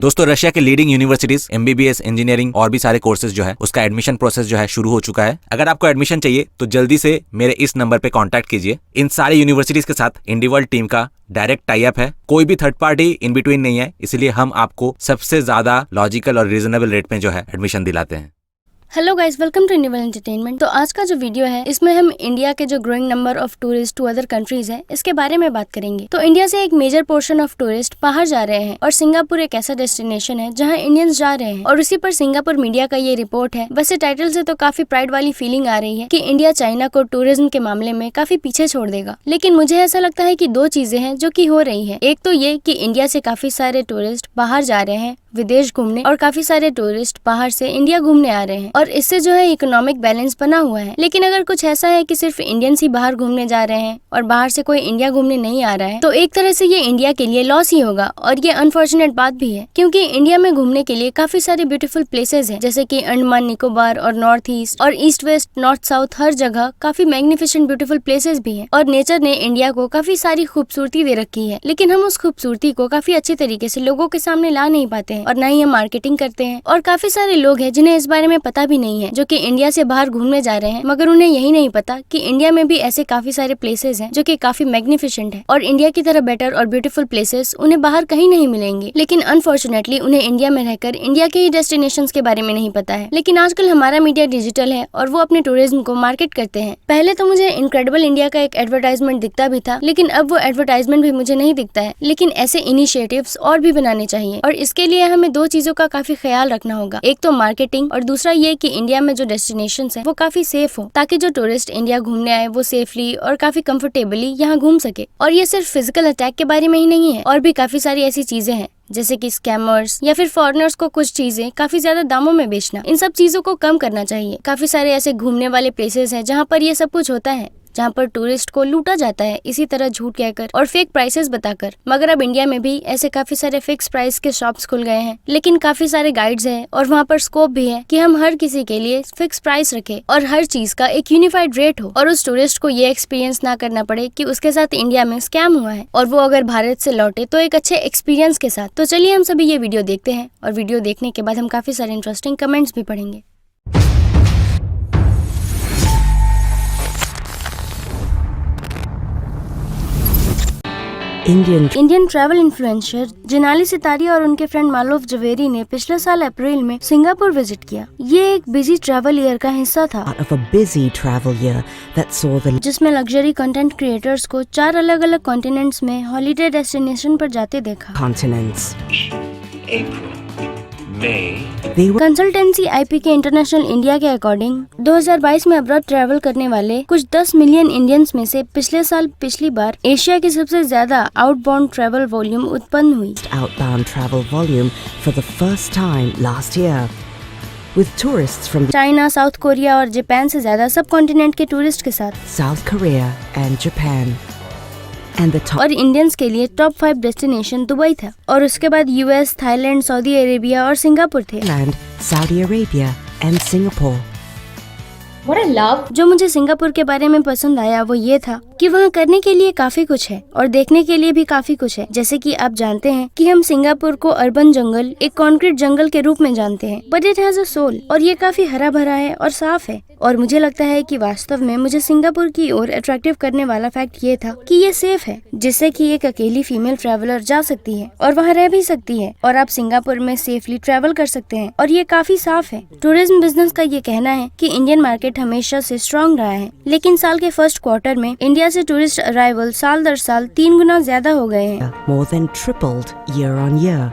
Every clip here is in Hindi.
दोस्तों रशिया के लीडिंग यूनिवर्सिटीज एमबीबीएस इंजीनियरिंग और भी सारे कोर्सेज जो है उसका एडमिशन प्रोसेस जो है शुरू हो चुका है। अगर आपको एडमिशन चाहिए तो जल्दी से मेरे इस नंबर पे कांटेक्ट कीजिए। इन सारे यूनिवर्सिटीज के साथ इंडीवर्ल्ड टीम का डायरेक्ट टाई अप है, कोई भी थर्ड पार्टी इन बिटवीन नहीं है, इसलिए हम आपको सबसे ज्यादा लॉजिकल और रीजनेबल रेट में जो है एडमिशन दिलाते हैं। Hello guys, welcome to individual entertainment. तो आज का जो वीडियो है इसमें हम इंडिया के जो growing number of tourist to other countries है इसके बारे में बात करेंगे। तो इंडिया से एक मेजर पोर्शन ऑफ टूरिस्ट बाहर जा रहे हैं और सिंगापुर एक ऐसा डेस्टिनेशन है जहां इंडियंस जा रहे हैं और उसी पर सिंगापुर मीडिया का ये रिपोर्ट है। वैसे टाइटल से तो काफी प्राइड वाली फीलिंग आ रही है कि इंडिया चाइना को टूरिज्म के मामले में काफी पीछे छोड़ देगा, लेकिन मुझे ऐसा लगता है कि दो चीजें हैं जो कि हो रही है। एक तो ये कि इंडिया से काफी सारे टूरिस्ट बाहर जा रहे हैं विदेश घूमने और काफी सारे टूरिस्ट बाहर से इंडिया घूमने आ रहे हैं और इससे जो है इकोनॉमिक बैलेंस बना हुआ है। लेकिन अगर कुछ ऐसा है कि सिर्फ इंडियंस ही बाहर घूमने जा रहे हैं और बाहर से कोई इंडिया घूमने नहीं आ रहा है तो एक तरह से ये इंडिया के लिए लॉस ही होगा और ये अनफॉर्चुनेट बात भी है, क्योंकि इंडिया में घूमने के लिए काफी सारे ब्यूटीफुल प्लेसेस है, जैसे कि अंडमान निकोबार और नॉर्थ ईस्ट और ईस्ट वेस्ट नॉर्थ साउथ हर जगह काफी मैग्निफिसेंट ब्यूटीफुल प्लेसेस भी है और नेचर ने इंडिया को काफी सारी खूबसूरती दे रखी है। लेकिन हम उस खूबसूरती को काफी अच्छे तरीके से लोगों के सामने ला नहीं पाते हैं और न ही हम मार्केटिंग करते हैं। और काफी सारे लोग हैं जिन्हें इस बारे में पता भी नहीं है, जो कि इंडिया से बाहर घूमने जा रहे हैं, मगर उन्हें यही नहीं पता कि इंडिया में भी ऐसे काफी सारे प्लेसेस हैं जो कि काफी मैग्निफिसेंट है और इंडिया की तरह बेटर और ब्यूटीफुल प्लेसेस उन्हें बाहर कहीं नहीं मिलेंगे। लेकिन अनफॉर्चुनेटली उन्हें इंडिया में रहकर इंडिया के ही डेस्टिनेशंस के बारे में नहीं पता है। लेकिन आजकल हमारा मीडिया डिजिटल है और वो अपने टूरिज्म को मार्केट करते हैं। पहले तो मुझे इनक्रेडिबल इंडिया का एक एडवर्टाइजमेंट दिखता भी था, लेकिन अब वो एडवर्टाइजमेंट भी मुझे नहीं दिखता है। लेकिन ऐसे इनिशिएटिव्स और भी बनाने चाहिए और इसके लिए हमें दो चीजों का काफी ख्याल रखना होगा। एक तो मार्केटिंग और दूसरा ये कि इंडिया में जो डेस्टिनेशंस हैं वो काफी सेफ हो, ताकि जो टूरिस्ट इंडिया घूमने आए वो सेफली और काफी कंफर्टेबली यहाँ घूम सके। और ये सिर्फ फिजिकल अटैक के बारे में ही नहीं है, और भी काफी सारी ऐसी चीजें हैं जैसे कि स्कैमर्स या फिर फॉरेनर्स को कुछ चीजें काफी ज्यादा दामों में बेचना। इन सब चीजों को कम करना चाहिए। काफी सारे ऐसे घूमने वाले प्लेसेस हैं जहाँ पर ये सब कुछ होता है, जहाँ पर टूरिस्ट को लूटा जाता है इसी तरह झूठ कहकर और फेक प्राइसेस बताकर। मगर अब इंडिया में भी ऐसे काफी सारे फिक्स प्राइस के शॉप्स खुल गए हैं, लेकिन काफी सारे गाइड्स हैं और वहाँ पर स्कोप भी है कि हम हर किसी के लिए फिक्स प्राइस रखें और हर चीज का एक यूनिफाइड रेट हो और उस टूरिस्ट को ये एक्सपीरियंस ना करना पड़े कि उसके साथ इंडिया में स्कैम हुआ है और वो अगर भारत से लौटे तो एक अच्छे एक्सपीरियंस के साथ। तो चलिए हम सभी ये वीडियो देखते हैं और वीडियो देखने के बाद हम काफी सारे इंटरेस्टिंग कमेंट्स भी पढ़ेंगे। इंडियन ट्रैवल इन्फ्लुएंसर जिनाली सितारी और उनके फ्रेंड मालोव जवेरी ने पिछले साल अप्रैल में सिंगापुर विजिट किया। ये एक बिजी ट्रैवल ईयर का हिस्सा था जिसमें लग्जरी कंटेंट क्रिएटर्स को 4 अलग अलग कॉन्टिनेंट्स में हॉलिडे डेस्टिनेशन पर जाते देखा। कंसल्टेंसी आईपीके इंटरनेशनल इंडिया के अकॉर्डिंग 2022 में अब्रॉड ट्रैवल करने वाले कुछ 10 मिलियन इंडियंस में से पिछले साल पिछली बार एशिया की सबसे ज्यादा आउटबाउंड ट्रैवल वॉल्यूम उत्पन्न हुई। चाइना, साउथ कोरिया और जापान से ज्यादा सब कॉन्टिनेंट के टूरिस्ट के साथ साउथ कोरिया एंड जापान और इंडियंस के लिए टॉप 5 डेस्टिनेशन दुबई था और उसके बाद यूएस, थाईलैंड, सऊदी अरेबिया और सिंगापुर थे। Saudi Arabia and Singapore. What I love. जो मुझे सिंगापुर के बारे में पसंद आया वो ये था कि वहाँ करने के लिए काफी कुछ है और देखने के लिए भी काफी कुछ है। जैसे कि आप जानते हैं कि हम सिंगापुर को अर्बन जंगल, एक कंक्रीट जंगल के रूप में जानते हैं, but it has a soul और ये काफी हरा भरा है और साफ है। और मुझे लगता है कि वास्तव में मुझे सिंगापुर की ओर अट्रैक्टिव करने वाला फैक्ट ये था कि ये सेफ है, जिससे कि एक अकेली फीमेल ट्रैवलर जा सकती है और वहाँ रह भी सकती है और आप सिंगापुर में सेफली ट्रैवल कर सकते हैं और ये काफी साफ है। टूरिज्म बिजनेस का ये कहना है कि इंडियन मार्केट हमेशा से स्ट्रॉन्ग रहा है, लेकिन साल के फर्स्ट क्वार्टर में इंडिया से टूरिस्ट अराइवल साल दर साल 3 गुना ज्यादा हो गए हैं। More than tripled year on year.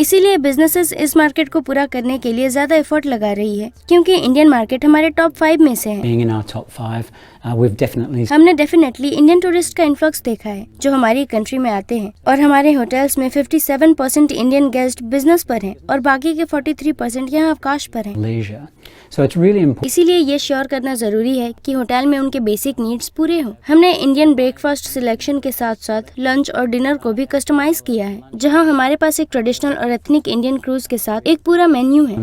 इसीलिए बिजनेसेस इस मार्केट को पूरा करने के लिए ज्यादा एफर्ट लगा रही है, क्योंकि इंडियन मार्केट हमारे टॉप 5 में से है। हमने डेफिनेटली इंडियन टूरिस्ट का इन्फ्लक्स देखा है जो हमारी कंट्री में आते हैं और हमारे होटल्स में 57% इंडियन गेस्ट बिजनेस पर हैं और बाकी के 43% यहाँ अवकाश पर हैं। इसीलिए ये श्योर करना जरूरी है कि होटल में उनके बेसिक नीड्स पूरे हों। हमने इंडियन ब्रेकफास्ट सिलेक्शन के साथ साथ लंच और डिनर को भी कस्टमाइज किया है, जहाँ हमारे पास एक ट्रेडिशनल और एथनिक इंडियन क्रूज के साथ एक पूरा मेन्यू है।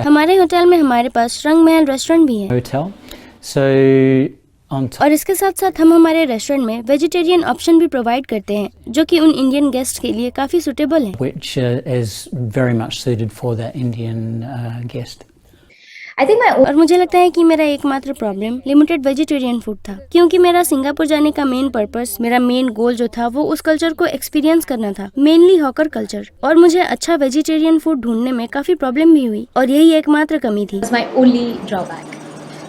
हमारे होटल में हमारे पास रंग महल रेस्टोरेंट भी है। on top, और इसके साथ साथ हम हमारे रेस्टोरेंट में वेजिटेरियन ऑप्शन भी प्रोवाइड करते हैं जो कि उन इंडियन गेस्ट के लिए काफी सुटेबल है। which is very much suited for that Indian guest. I think my और मुझे लगता है कि मेरा एकमात्र प्रॉब्लम लिमिटेड वेजिटेरियन फूड था, क्योंकि मेरा सिंगापुर जाने का मेन पर्पस, मेरा मेन गोल जो था वो उस कल्चर को एक्सपीरियंस करना था, मेनली हॉकर कल्चर। और मुझे अच्छा वेजिटेरियन फूड ढूंढने में काफी प्रॉब्लम भी हुई और यही एकमात्र कमी थी। was my only drawback.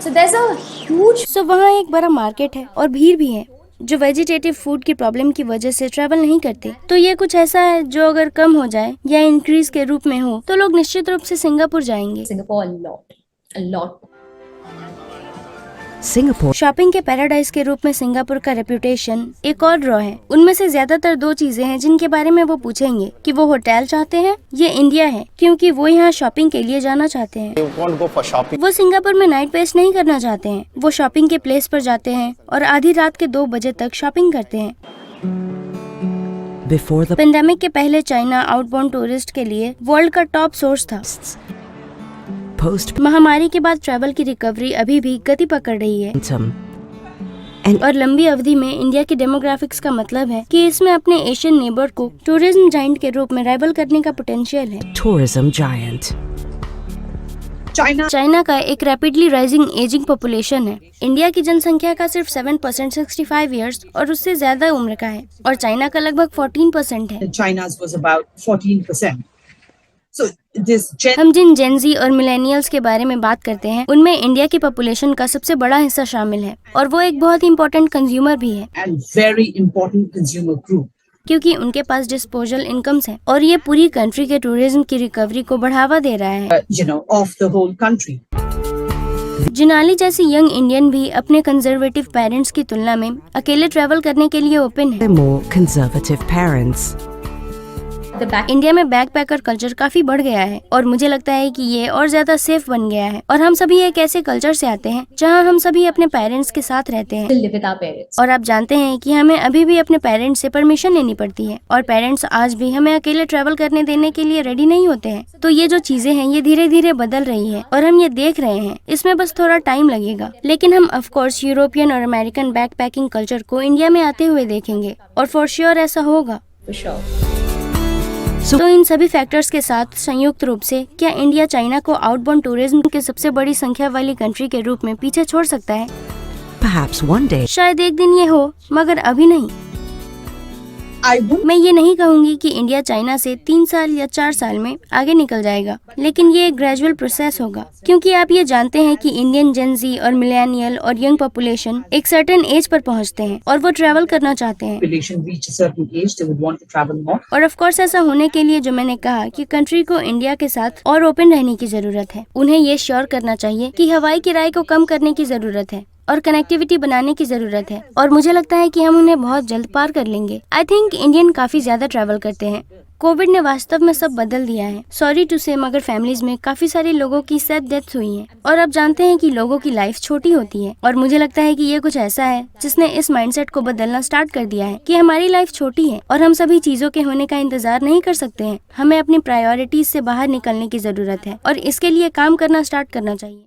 So there's a huge सो वहाँ एक बड़ा मार्केट है और भीड़ भी है जो वेजिटेटिव फूड की प्रॉब्लम की वजह से ट्रैवल नहीं करते। तो ये कुछ ऐसा है जो अगर कम हो जाए या इंक्रीज के रूप में हो तो लोग निश्चित रूप से सिंगापुर जाएंगे। Singapore a lot. Singapore shopping के पैराडाइज के रूप में सिंगापुर का रेपुटेशन एक और ड्रॉ है। उनमें से ज्यादातर दो चीजें हैं जिनके बारे में वो पूछेंगे कि वो होटल चाहते हैं, ये इंडिया है क्योंकि वो यहाँ शॉपिंग के लिए जाना चाहते हैं। वो सिंगापुर में नाइट वेस्ट नहीं करना चाहते हैं, वो शॉपिंग के प्लेस पर जाते हैं और आधी रात के 2 बजे तक शॉपिंग करते हैं। before the पेंडेमिक के पहले चाइना आउटबाउंड टूरिस्ट के लिए वर्ल्ड का टॉप सोर्स था। post महामारी के बाद ट्रैवल की रिकवरी अभी भी गति पकड़ रही है and और लंबी अवधि में इंडिया की डेमोग्राफिक्स का मतलब है कि इसमें अपने एशियन नेबर को टूरिज्म जाइंट के रूप में राइवल करने का पोटेंशियल है। tourism giant. चाइना का एक रैपिडली राइजिंग एजिंग पॉपुलेशन है। इंडिया की जनसंख्या का सिर्फ 7% 65 इयर्स और उससे ज्यादा उम्र का है और चाइना का लगभग 14% है। China's was about 14%. So this हम जिन जेनजी और मिलेनियल्स के बारे में बात करते हैं उनमें इंडिया की पॉपुलेशन का सबसे बड़ा हिस्सा शामिल है और वो एक बहुत इम्पोर्टेंट कंज्यूमर भी है and very important consumer group. क्योंकि उनके पास डिस्पोजल इनकम्स हैं और ये पूरी कंट्री के टूरिज्म की रिकवरी को बढ़ावा दे रहा है। Of the whole country. Jinali जैसी यंग इंडियन भी अपने कंजर्वेटिव पेरेंट्स की तुलना में अकेले ट्रैवल करने के लिए ओपन है। They're more conservative parents. The back India में बैकपैकर कल्चर काफी बढ़ गया है और मुझे लगता है कि ये और ज्यादा सेफ बन गया है और हम सभी एक ऐसे कल्चर से आते हैं जहां हम सभी अपने पेरेंट्स के साथ रहते हैं still live with our parents. और आप जानते हैं कि हमें अभी भी अपने पेरेंट्स से परमिशन लेनी पड़ती है और पेरेंट्स आज भी हमें अकेले ट्रैवल करने देने के लिए रेडी नहीं होते हैं। तो ये जो चीजें हैं ये धीरे धीरे बदल रही है और हम ये देख रहे हैं, इसमें बस थोड़ा टाइम लगेगा, लेकिन हम ऑफ कोर्स यूरोपियन और अमेरिकन बैकपैकिंग कल्चर को इंडिया में आते हुए देखेंगे और फॉर श्योर ऐसा होगा। For sure. तो इन सभी फैक्टर्स के साथ संयुक्त रूप से क्या इंडिया चाइना को आउटबाउंड टूरिज्म के सबसे बड़ी संख्या वाली कंट्री के रूप में पीछे छोड़ सकता है? Perhaps one day. शायद एक दिन ये हो, मगर अभी नहीं। I would मैं ये नहीं कहूंगी कि इंडिया चाइना से 3 साल या 4 साल में आगे निकल जाएगा, लेकिन ये एक ग्रेजुअल प्रोसेस होगा क्योंकि आप ये जानते हैं कि इंडियन जेनजी और मिलेनियल और यंग पॉपुलेशन एक सर्टेन एज पर पहुंचते हैं और वो ट्रैवल करना चाहते हैं। population reach a certain age, they would want to travel more. और ऑफ कोर्स ऐसा होने के लिए जो मैंने कहा कि कंट्री को इंडिया के साथ और ओपन रहने की जरूरत है। उन्हें ये श्योर करना चाहिए कि हवाई किराए को कम करने की जरूरत है और कनेक्टिविटी बनाने की जरूरत है और मुझे लगता है कि हम उन्हें बहुत जल्द पार कर लेंगे। आई थिंक इंडियन काफी ज्यादा ट्रैवल करते हैं। कोविड ने वास्तव में सब बदल दिया है। सॉरी टू से, मगर फैमिलीज में काफी सारे लोगों की सैड डेथ हुई है और आप जानते हैं कि लोगों की लाइफ छोटी होती है और मुझे लगता है कि ये कुछ ऐसा है जिसने इस माइंडसेट को बदलना स्टार्ट कर दिया है कि हमारी लाइफ छोटी है और हम सभी चीजों के होने का इंतजार नहीं कर सकते हैं। हमें अपनी प्रायोरिटीज से बाहर निकलने की जरूरत है और इसके लिए काम करना स्टार्ट करना चाहिए।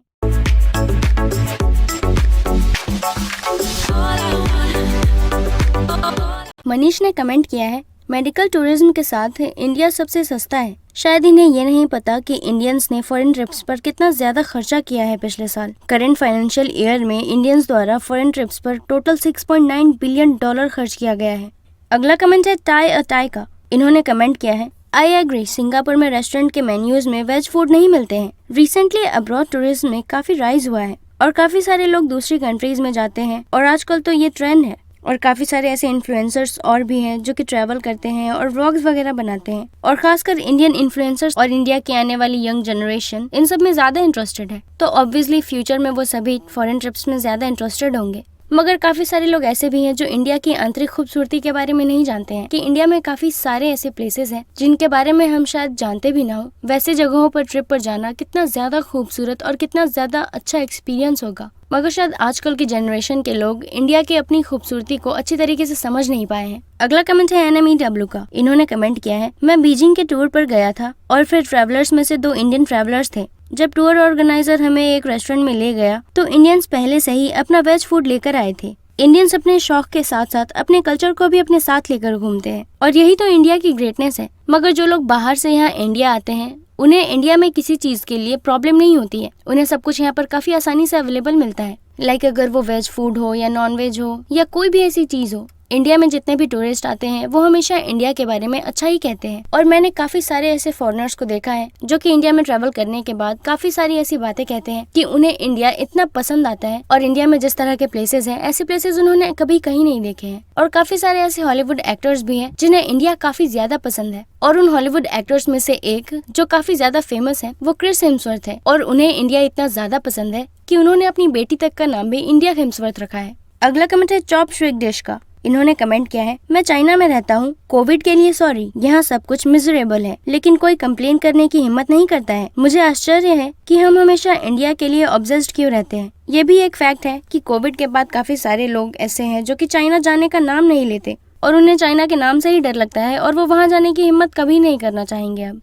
मनीष ने कमेंट किया है, मेडिकल टूरिज्म के साथ इंडिया सबसे सस्ता है। शायद इन्हें ये नहीं पता कि इंडियंस ने फॉरेन ट्रिप्स पर कितना ज्यादा खर्चा किया है पिछले साल। करंट फाइनेंशियल ईयर में इंडियंस द्वारा फॉरेन ट्रिप्स पर टोटल $6.9 बिलियन खर्च किया गया है। अगला कमेंट है टाई का। इन्होंने कमेंट किया है, आई एग्री, सिंगापुर में रेस्टोरेंट के मेन्यूज में वेज फूड नहीं मिलते हैं। रिसेंटली अब्रॉड टूरिज्म में काफी राइज हुआ है और काफी सारे लोग दूसरी कंट्रीज में जाते हैं और आजकल तो ये ट्रेंड है और काफी सारे ऐसे इन्फ्लुएंसर्स और भी हैं जो कि ट्रैवल करते हैं और व्लॉग्स वगैरह बनाते हैं और खासकर इंडियन इन्फ्लुएंसर्स और इंडिया की आने वाली यंग जनरेशन इन सब में ज्यादा इंटरेस्टेड है। तो ऑब्वियसली फ्यूचर में वो सभी फॉरेन ट्रिप्स में ज्यादा इंटरेस्टेड होंगे। मगर काफी सारे लोग ऐसे भी हैं जो इंडिया की आंतरिक खूबसूरती के बारे में नहीं जानते हैं कि इंडिया में काफी सारे ऐसे प्लेसेस हैं जिनके बारे में हम शायद जानते भी ना हो। वैसे जगहों पर ट्रिप पर जाना कितना ज्यादा खूबसूरत और कितना ज्यादा अच्छा एक्सपीरियंस होगा, मगर शायद आजकल की जनरेशन के लोग इंडिया की अपनी खूबसूरती को अच्छी तरीके से समझ नहीं पाए हैं। अगला कमेंट है NMEW का। इन्होंने कमेंट किया है, मैं बीजिंग के टूर पर गया था और फिर ट्रैवलर्स में से 2 इंडियन ट्रैवलर्स थे जब टूर ऑर्गेनाइजर हमें एक रेस्टोरेंट में ले गया तो इंडियंस पहले से ही अपना वेज फूड लेकर आए थे। इंडियंस अपने शौक के साथ साथ अपने कल्चर को भी अपने साथ लेकर घूमते हैं और यही तो इंडिया की ग्रेटनेस है। मगर जो लोग बाहर से यहाँ इंडिया आते हैं उन्हें इंडिया में किसी चीज के लिए प्रॉब्लम नहीं होती है। उन्हें सब कुछ यहाँ पर काफी आसानी से अवेलेबल मिलता है। लाइक अगर वो वेज फूड हो या नॉन वेज हो या कोई भी ऐसी चीज हो, इंडिया में जितने भी टूरिस्ट आते हैं वो हमेशा इंडिया के बारे में अच्छा ही कहते हैं। और मैंने काफी सारे ऐसे फॉरेनर्स को देखा है जो कि इंडिया में ट्रैवल करने के बाद काफी सारी ऐसी बातें कहते हैं कि उन्हें इंडिया इतना पसंद आता है और इंडिया में जिस तरह के प्लेसेस हैं ऐसे प्लेसेस उन्होंने कभी कहीं नहीं देखे हैं। और काफी सारे ऐसे हॉलीवुड एक्टर्स भी हैं जिन्हें इंडिया काफी ज्यादा पसंद है। और उन हॉलीवुड एक्टर्स में से एक जो काफी ज्यादा फेमस है वो क्रिस हेम्सवर्थ है और उन्हें इंडिया इतना ज्यादा पसंद है कि उन्होंने अपनी बेटी तक का नाम भी इंडिया हेम्सवर्थ रखा है। अगला कमेंट है चॉप श्रिक डिश का। इन्होंने कमेंट किया है, मैं चाइना में रहता हूँ, कोविड के लिए सॉरी, यहाँ सब कुछ मिजरेबल है लेकिन कोई कंप्लेन करने की हिम्मत नहीं करता है। मुझे आश्चर्य है कि हम हमेशा इंडिया के लिए ऑब्सेस्ड क्यों रहते हैं। ये भी एक फैक्ट है कि कोविड के बाद काफी सारे लोग ऐसे हैं जो कि चाइना जाने का नाम नहीं लेते और उन्हें चाइना के नाम से ही डर लगता है और वो वहाँ जाने की हिम्मत कभी नहीं करना चाहेंगे। अब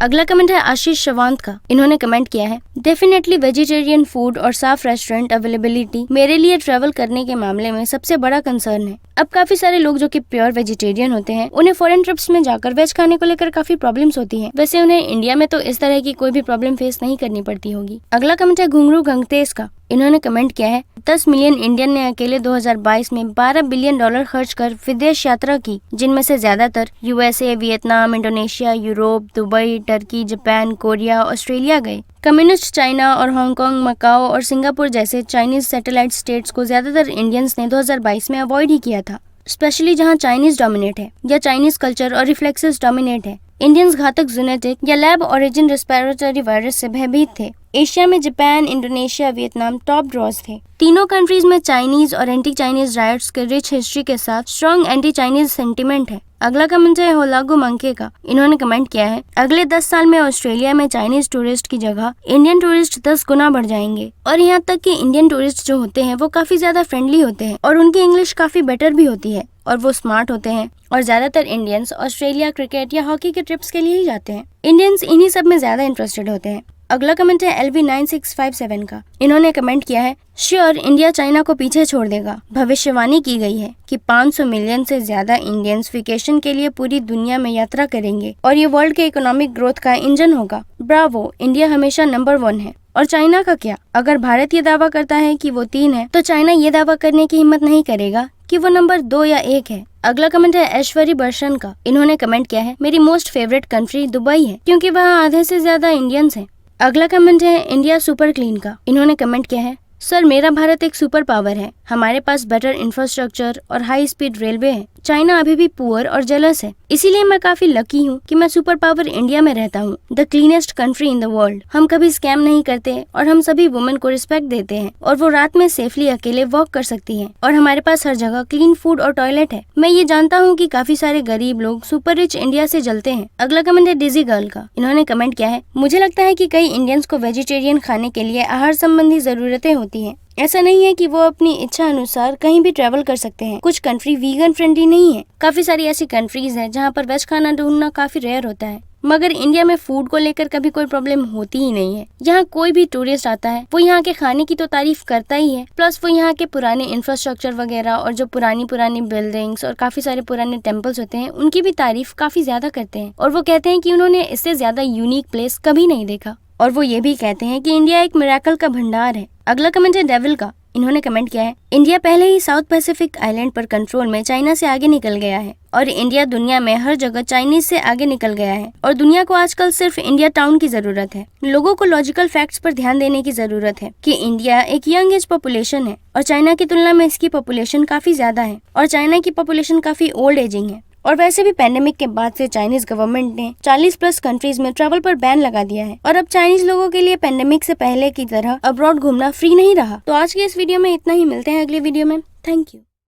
अगला कमेंट है आशीष शवांत का। इन्होंने कमेंट किया है, डेफिनेटली वेजिटेरियन फूड और साफ रेस्टोरेंट अवेलेबिलिटी मेरे लिए ट्रैवल करने के मामले में सबसे बड़ा कंसर्न है। अब काफी सारे लोग जो कि प्योर वेजिटेरियन होते हैं उन्हें फॉरेन ट्रिप्स में जाकर वेज खाने को लेकर काफी प्रॉब्लम्स होती हैं। वैसे उन्हें इंडिया में तो इस तरह की कोई भी प्रॉब्लम फेस नहीं करनी पड़ती होगी। अगला कमेंट है घुंगरू गंगतेज का। इन्होंने कमेंट किया है, 10 मिलियन इंडियन ने अकेले 2022 में $12 बिलियन खर्च कर विदेश यात्रा की, जिनमें से ज्यादातर USA, Vietnam, Indonesia, Europe, Dubai, Turkey, Japan, Korea, Australia गए। कम्युनिस्ट चाइना और हांगकांग, मकाओ और सिंगापुर जैसे चाइनीज सैटेलाइट स्टेट्स को ज्यादातर इंडियंस ने 2022 में अवॉइड ही किया था, स्पेशली जहां चाइनीज डोमिनेट है या चाइनीज कल्चर और रिफ्लेक्सेस डोमिनेट है। इंडियंस घातक जेनेटिक या लैब ओरिजिन रेस्पिरेटरी वायरस से भयभीत थे। एशिया में Japan, Indonesia, Vietnam top draws थे। तीनों कंट्रीज में चाइनीज और एंटी चाइनीज राइट्स के रिच हिस्ट्री के साथ स्ट्रॉन्ग एंटी चाइनीज सेंटिमेंट है। अगला कमेंट है होलागो मंके का। इन्होंने कमेंट किया है, अगले 10 साल में ऑस्ट्रेलिया में चाइनीज टूरिस्ट की जगह इंडियन टूरिस्ट 10 गुना बढ़ जाएंगे और यहाँ तक कि इंडियन टूरिस्ट जो होते हैं वो काफी ज्यादा फ्रेंडली होते हैं और उनकी इंग्लिश काफी बेटर भी होती है और वो स्मार्ट होते हैं और ज्यादातर इंडियंस ऑस्ट्रेलिया क्रिकेट या हॉकी के ट्रिप्स के लिए ही जाते हैं। इंडियंस इन्हीं सब में ज्यादा इंटरेस्टेड होते हैं। अगला कमेंट है LV9657 का। इन्होंने कमेंट किया है, श्योर इंडिया चाइना को पीछे छोड़ देगा। भविष्यवाणी की गई है कि 500 मिलियन से ज्यादा इंडियंस वेकेशन के लिए पूरी दुनिया में यात्रा करेंगे और ये वर्ल्ड के इकोनॉमिक ग्रोथ का इंजन होगा। ब्रावो, इंडिया हमेशा नंबर 1 है। और चाइना का क्या? अगर भारत ये दावा करता है कि वो 3 है तो चाइना ये दावा करने की हिम्मत नहीं करेगा कि वो नंबर 2 या 1 है। अगला कमेंट है ऐश्वर्य बर्शन का। इन्होंने कमेंट किया है, मेरी मोस्ट फेवरेट कंट्री दुबई है क्योंकि वहाँ आधे से ज्यादा इंडियंस हैं। अगला कमेंट है इंडिया सुपर क्लीन का। इन्होंने कमेंट किया है, सर मेरा भारत एक सुपर पावर है, हमारे पास बेटर इंफ्रास्ट्रक्चर और हाई स्पीड रेलवे है। चाइना अभी भी पुअर और जेलस है, इसीलिए मैं काफी लकी हूँ कि मैं सुपर पावर इंडिया में रहता हूँ। The cleanest country in the world. हम कभी स्कैम नहीं करते और हम सभी वुमेन को रिस्पेक्ट देते हैं और वो रात में सेफली अकेले वॉक कर सकती हैं और हमारे पास हर जगह क्लीन फूड और टॉयलेट है। मैं ये जानता हूँ कि काफी सारे गरीब लोग सुपर रिच इंडिया से जलते हैं। अगला कमेंट है डिजी गर्ल का। इन्होंने कमेंट किया है, मुझे लगता है कि कई इंडियंस को वेजिटेरियन खाने के लिए आहार संबंधी जरूरतें होती हैं। ऐसा नहीं है कि वो अपनी इच्छा अनुसार कहीं भी ट्रैवल कर सकते हैं। कुछ कंट्री वीगन फ्रेंडली नहीं है। काफी सारी ऐसी कंट्रीज हैं जहाँ पर वेज खाना ढूंढना काफी रेयर होता है, मगर इंडिया में फूड को लेकर कभी कोई प्रॉब्लम होती ही नहीं है। यहाँ कोई भी टूरिस्ट आता है वो यहाँ के खाने की तो तारीफ करता ही है, प्लस वो यहाँ के पुराने इंफ्रास्ट्रक्चर वगैरह और जो पुरानी बिल्डिंग्स और काफी सारे पुराने टेम्पल्स होते हैं उनकी भी तारीफ काफी ज्यादा करते हैं और वो कहते हैं कि उन्होंने इससे ज्यादा यूनिक प्लेस कभी नहीं देखा। और वो ये भी कहते हैं कि इंडिया एक मिरेकल का भंडार है। अगला कमेंट है डेविल का। इन्होंने कमेंट किया है, इंडिया पहले ही साउथ पैसिफिक आइलैंड पर कंट्रोल में चाइना से आगे निकल गया है और इंडिया दुनिया में हर जगह चाइनीज से आगे निकल गया है और दुनिया को आजकल सिर्फ इंडिया टाउन की जरूरत है। लोगों को लॉजिकल फैक्ट्स पर ध्यान देने की जरूरत है कि इंडिया एक यंग एज पॉपुलेशन है और चाइना की तुलना में इसकी पॉपुलेशन काफी ज्यादा है और चाइना की पॉपुलेशन काफी ओल्ड एजिंग है। और वैसे भी पैंडेमिक के बाद से चाइनीज गवर्नमेंट ने 40+ कंट्रीज में ट्रैवल पर बैन लगा दिया है और अब चाइनीज लोगों के लिए पैंडेमिक से पहले की तरह अब्रॉड घूमना फ्री नहीं रहा। तो आज के इस वीडियो में इतना ही, मिलते हैं अगले वीडियो में। Thank you.